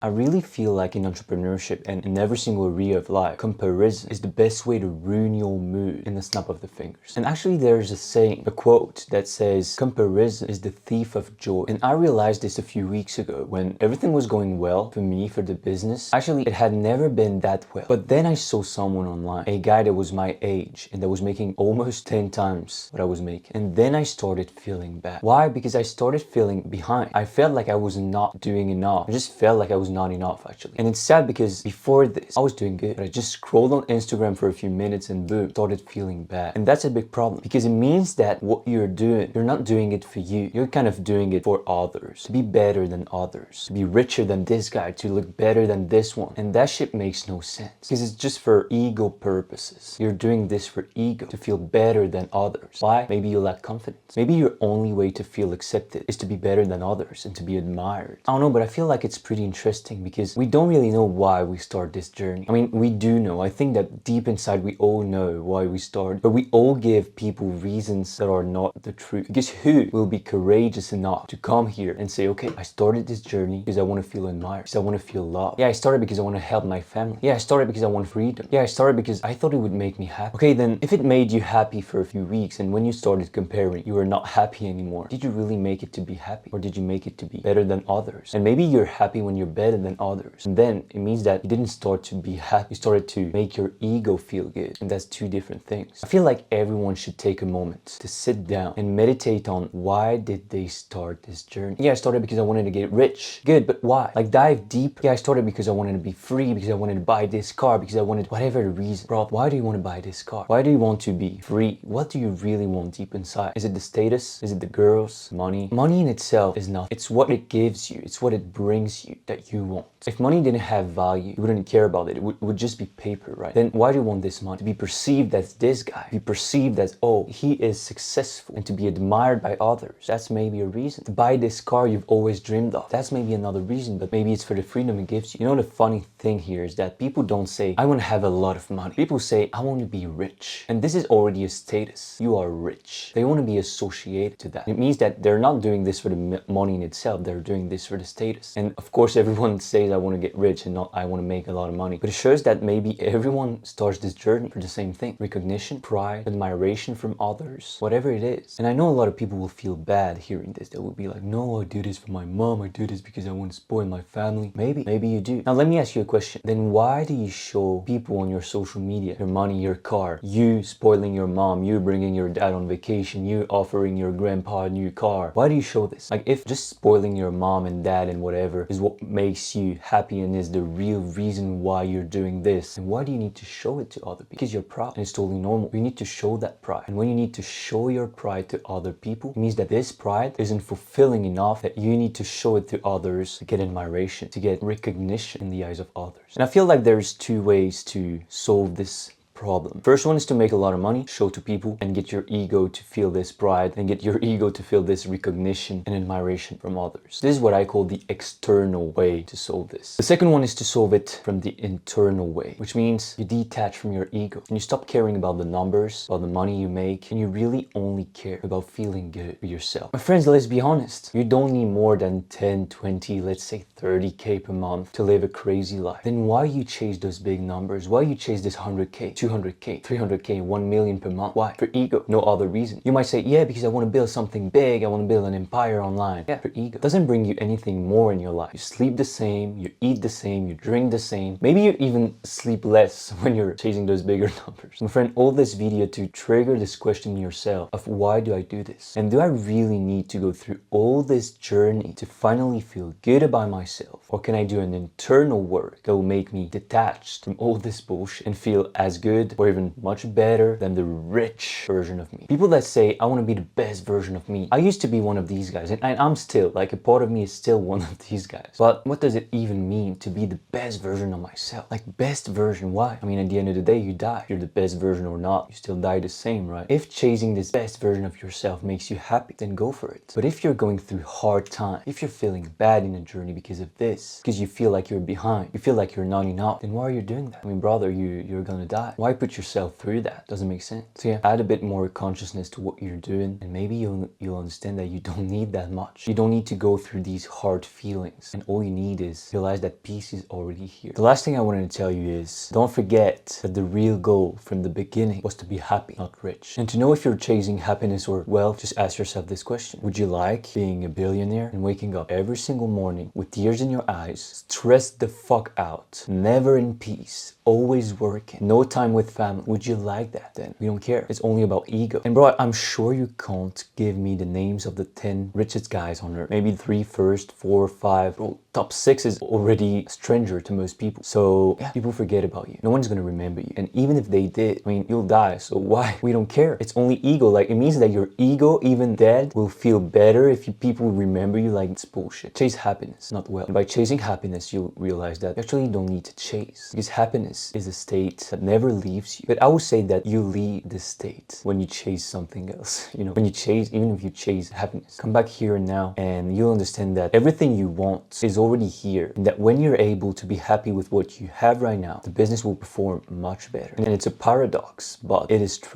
I really feel like in entrepreneurship and in every single area of life, comparison is the best way to ruin your mood in the snap of the fingers. And actually there's a saying, a quote that says, comparison is the thief of joy. And I realized this a few weeks ago when everything was going well for me, for the business. Actually, it had never been that well. But then I saw someone online, a guy that was my age and that was making almost 10 times what I was making. And then I started feeling bad. Why? Because I started feeling behind. I felt like I was not doing enough. I just felt like I was not enough actually. And it's sad because before this, I was doing good. But I just scrolled on Instagram for a few minutes and boom, started feeling bad. And that's a big problem because it means that what you're doing, you're not doing it for you. You're kind of doing it for others, to be better than others, to be richer than this guy, to look better than this one. And that shit makes no sense because it's just for ego purposes. You're doing this for ego, to feel better than others. Why? Maybe you lack confidence. Maybe your only way to feel accepted is to be better than others and to be admired. I don't know, but I feel like it's pretty interesting because we don't really know why we start this journey. I mean, we do know. I think that deep inside we all know why we start, but we all give people reasons that are not the truth. Because who will be courageous enough to come here and say, okay, I started this journey because I want to feel admired, because I want to feel loved. Yeah, I started because I want to help my family. Yeah, I started because I want freedom. Yeah, I started because I thought it would make me happy. Okay, then if it made you happy for a few weeks and when you started comparing, you were not happy anymore, did you really make it to be happy? Or did you make it to be better than others? And maybe you're happy when you're better than others. And then it means that you didn't start to be happy. You started to make your ego feel good. And that's two different things. I feel like everyone should take a moment to sit down and meditate on why did they start this journey? Yeah, I started because I wanted to get rich. Good, but why? Like dive deep. Yeah, I started because I wanted to be free, because I wanted to buy this car, because I wanted whatever the reason. Bro, why do you want to buy this car? Why do you want to be free? What do you really want deep inside? Is it the status? Is it the girls? Money? Money in itself is nothing. It's what it gives you. It's what it brings you that you want. If money didn't have value, you wouldn't care about it. It would just be paper, right? Then why do you want this money? To be perceived as this guy. To be perceived as, oh, he is successful. And to be admired by others. That's maybe a reason. To buy this car you've always dreamed of. That's maybe another reason, but maybe it's for the freedom it gives you. You know, the funny thing here is that people don't say, I want to have a lot of money. People say, I want to be rich. And this is already a status. You are rich. They want to be associated to that. It means that they're not doing this for the money in itself. They're doing this for the status. And of course, everyone says, I want to get rich and not I want to make a lot of money. But it shows that maybe everyone starts this journey for the same thing. Recognition, pride, admiration from others, whatever it is. And I know a lot of people will feel bad hearing this. They will be like, no, I do this for my mom. I do this because I want to spoil my family. Maybe you do. Now, let me ask you a question. Then why do you show people on your social media, your money, your car, you spoiling your mom, you bringing your dad on vacation, you offering your grandpa a new car? Why do you show this? Like if just spoiling your mom and dad and whatever is what makes you happy and is the real reason why you're doing this, then why do you need to show it to other people? Because you're proud and it's totally normal. You need to show that pride. And when you need to show your pride to other people, it means that this pride isn't fulfilling enough, that you need to show it to others to get admiration, to get recognition in the eyes of others. And I feel like there's two ways to solve this problem. First one is to make a lot of money, show to people, and get your ego to feel this pride and get your ego to feel this recognition and admiration from others. This is what I call the external way to solve this. The second one is to solve it from the internal way, which means you detach from your ego and you stop caring about the numbers, about the money you make, and you really only care about feeling good for yourself. My friends, let's be honest. You don't need more than 10, 20, let's say 30K per month to live a crazy life. Then why you chase those big numbers? Why you chase this 100K, 200K, 300K, 1 million per month? Why? For ego. No other reason. You might say, yeah, because I want to build something big. I want to build an empire online. Yeah, for ego. It doesn't bring you anything more in your life. You sleep the same, you eat the same, you drink the same. Maybe you even sleep less when you're chasing those bigger numbers. My friend, all this video to trigger this question in yourself of why do I do this? And do I really need to go through all this journey to finally feel good about myself? Or can I do an internal work that will make me detached from all this bullshit and feel as good or even much better than the rich version of me? People that say, I want to be the best version of me. I used to be one of these guys and I'm still, like a part of me is still one of these guys. But what does it even mean to be the best version of myself? Like best version, why? I mean, at the end of the day, you die. If you're the best version or not, you still die the same, right? If chasing this best version of yourself makes you happy, then go for it. But if you're going through hard time, if you're feeling bad in a journey because of this, because you feel like you're behind, you feel like you're not enough, then why are you doing that? I mean, brother, you're gonna die. Why put yourself through that? Doesn't make sense. So yeah, add a bit more consciousness to what you're doing and maybe you'll understand that you don't need that much. You don't need to go through these hard feelings, and all you need is realize that that peace is already here. The last thing I wanted to tell you is, don't forget that the real goal from the beginning was to be happy, not rich. And to know if you're chasing happiness or wealth, just ask yourself this question. Would you like being a billionaire and waking up every single morning with tears in your eyes, stressed the fuck out, never in peace, always working, no time with family? Would you like that? Then we don't care. It's only about ego. And bro, I'm sure you can't give me the names of the 10 richest guys on earth. Maybe 3 first, 4, 5. Bro, top 6 is already a stranger to most people. So yeah, people forget about you. No one's gonna remember you. And even if they did, I mean, you'll die. So why? We don't care. It's only ego. Like, it means that your ego, even dead, will feel better if people remember you. Like, it's bullshit. Chase happiness, not wealth. And by chasing happiness, you'll realize that you actually don't need to chase, because happiness is a state that never leaves you. But I would say that you leave the state when you chase something else. You know, when you chase, even if you chase happiness, come back here and now, and you'll understand that everything you want is already here, and that when you're able to be happy with what you have right now, the business will perform much better. And it's a paradox, but it is true.